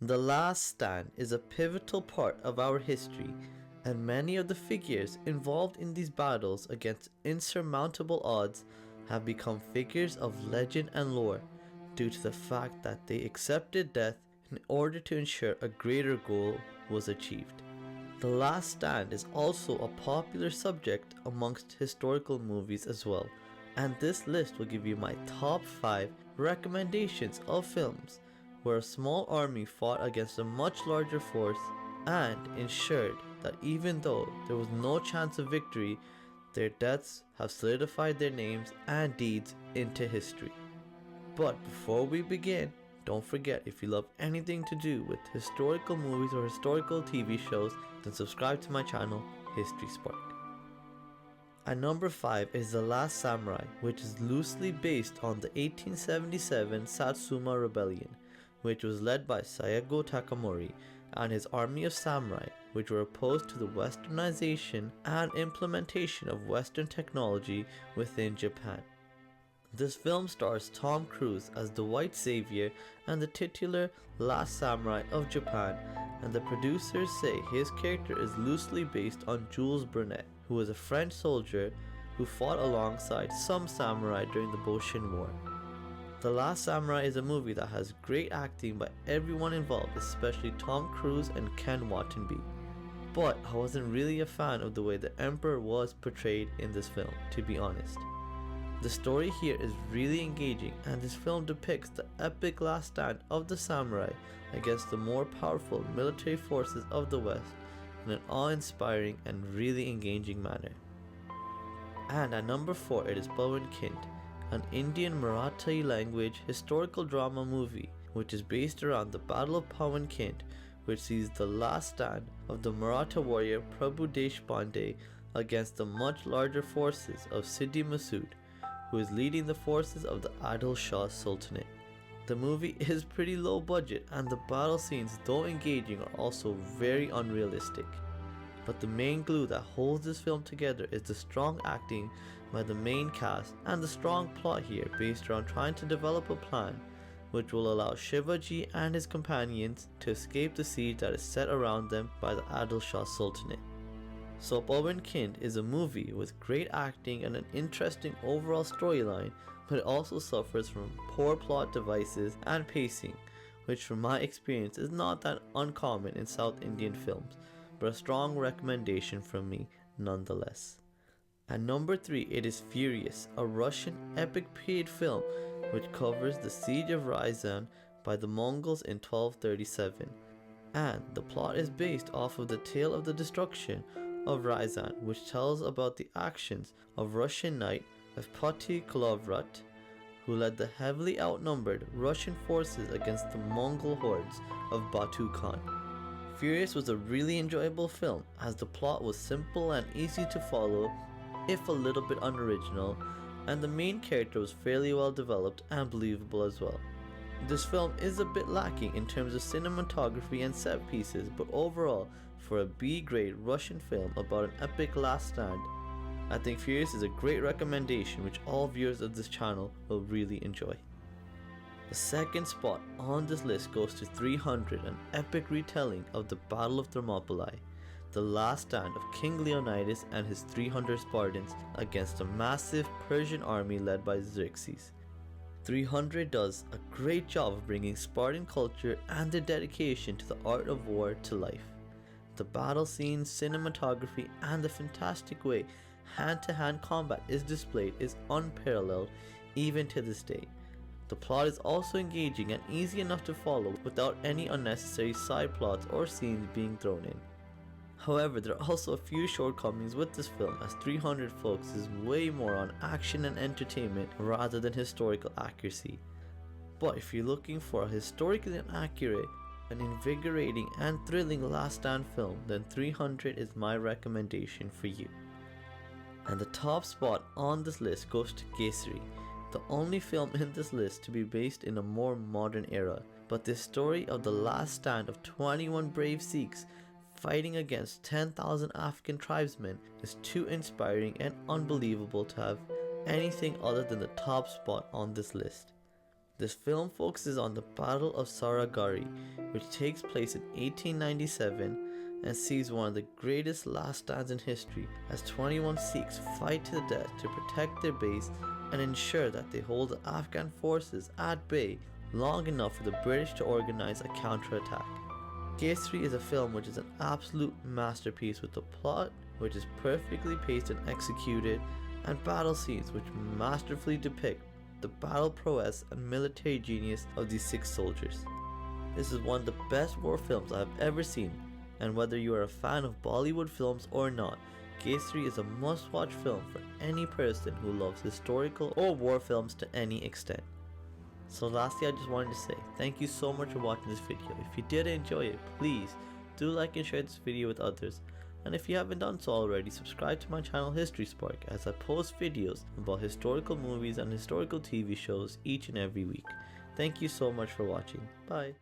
The Last Stand is a pivotal part of our history, and many of the figures involved in these battles against insurmountable odds have become figures of legend and lore due to the fact that they accepted death in order to ensure a greater goal was achieved. The Last Stand is also a popular subject amongst historical movies as well, and this list will give you my top 5 recommendations of films where a small army fought against a much larger force and ensured that even though there was no chance of victory, their deaths have solidified their names and deeds into history. But before we begin, don't forget, if you love anything to do with historical movies or historical TV shows, then subscribe to my channel, History Spark. At number 5 is The Last Samurai, which is loosely based on the 1877 Satsuma Rebellion, which was led by Saigō Takamori and his army of samurai, which were opposed to the westernization and implementation of Western technology within Japan. This film stars Tom Cruise as the white savior and the titular Last Samurai of Japan, and the producers say his character is loosely based on Jules Brunet, who was a French soldier who fought alongside some samurai during the Boshin War. The Last Samurai is a movie that has great acting by everyone involved, especially Tom Cruise and Ken Watanabe. But I wasn't really a fan of the way the Emperor was portrayed in this film, to be honest. The story here is really engaging, and this film depicts the epic last stand of the samurai against the more powerful military forces of the West in an awe-inspiring and really engaging manner. And at number 4 it is Pawan Kind, an Indian Marathi language historical drama movie which is based around the Battle of Pawan Kind, which sees the last stand of the Maratha warrior Prabhu Deshpande against the much larger forces of Siddhi Masood, who is leading the forces of the Adil Shah Sultanate. The movie is pretty low budget, and the battle scenes, though engaging, are also very unrealistic. But the main glue that holds this film together is the strong acting by the main cast and the strong plot here based around trying to develop a plan which will allow Shivaji and his companions to escape the siege that is set around them by the Adil Shah Sultanate. So Pawan Kind is a movie with great acting and an interesting overall storyline, but it also suffers from poor plot devices and pacing, which from my experience is not that uncommon in South Indian films, but a strong recommendation from me nonetheless. At number 3 it is Furious, a Russian epic period film which covers the siege of Ryazan by the Mongols in 1237, and the plot is based off of the tale of the destruction of Ryazan, which tells about the actions of Russian knight Evpati Kulovrat, who led the heavily outnumbered Russian forces against the Mongol hordes of Batu Khan. Furious was a really enjoyable film as the plot was simple and easy to follow, if a little bit unoriginal, and the main character was fairly well developed and believable as well. This film is a bit lacking in terms of cinematography and set pieces, but overall, for a B-grade Russian film about an epic last stand, I think Furious is a great recommendation which all viewers of this channel will really enjoy. The second spot on this list goes to 300, an epic retelling of the Battle of Thermopylae, the last stand of King Leonidas and his 300 Spartans against a massive Persian army led by Xerxes. 300 does a great job of bringing Spartan culture and their dedication to the art of war to life. The battle scenes, cinematography, and the fantastic way hand-to-hand combat is displayed is unparalleled even to this day. The plot is also engaging and easy enough to follow without any unnecessary side plots or scenes being thrown in. However, there are also a few shortcomings with this film, as 300 focuses way more on action and entertainment rather than historical accuracy. But if you're looking for a historically accurate, an invigorating and thrilling last stand film, then 300 is my recommendation for you. And the top spot on this list goes to Kesari, the only film in this list to be based in a more modern era, but this story of the last stand of 21 brave Sikhs fighting against 10,000 African tribesmen is too inspiring and unbelievable to have anything other than the top spot on this list. This film focuses on the Battle of Saragari, which takes place in 1897 and sees one of the greatest last stands in history as 21 Sikhs fight to the death to protect their base and ensure that they hold the Afghan forces at bay long enough for the British to organize a counterattack. Kesari is a film which is an absolute masterpiece with a plot which is perfectly paced and executed, and battle scenes which masterfully depict the battle prowess and military genius of these Sikh soldiers. This is one of the best war films I have ever seen, and whether you are a fan of Bollywood films or not, Kesari is a must-watch film for any person who loves historical or war films to any extent. So lastly, I just wanted to say thank you so much for watching this video. If you did enjoy it, please do like and share this video with others. And if you haven't done so already, subscribe to my channel History Spark, as I post videos about historical movies and historical TV shows each and every week. Thank you so much for watching. Bye.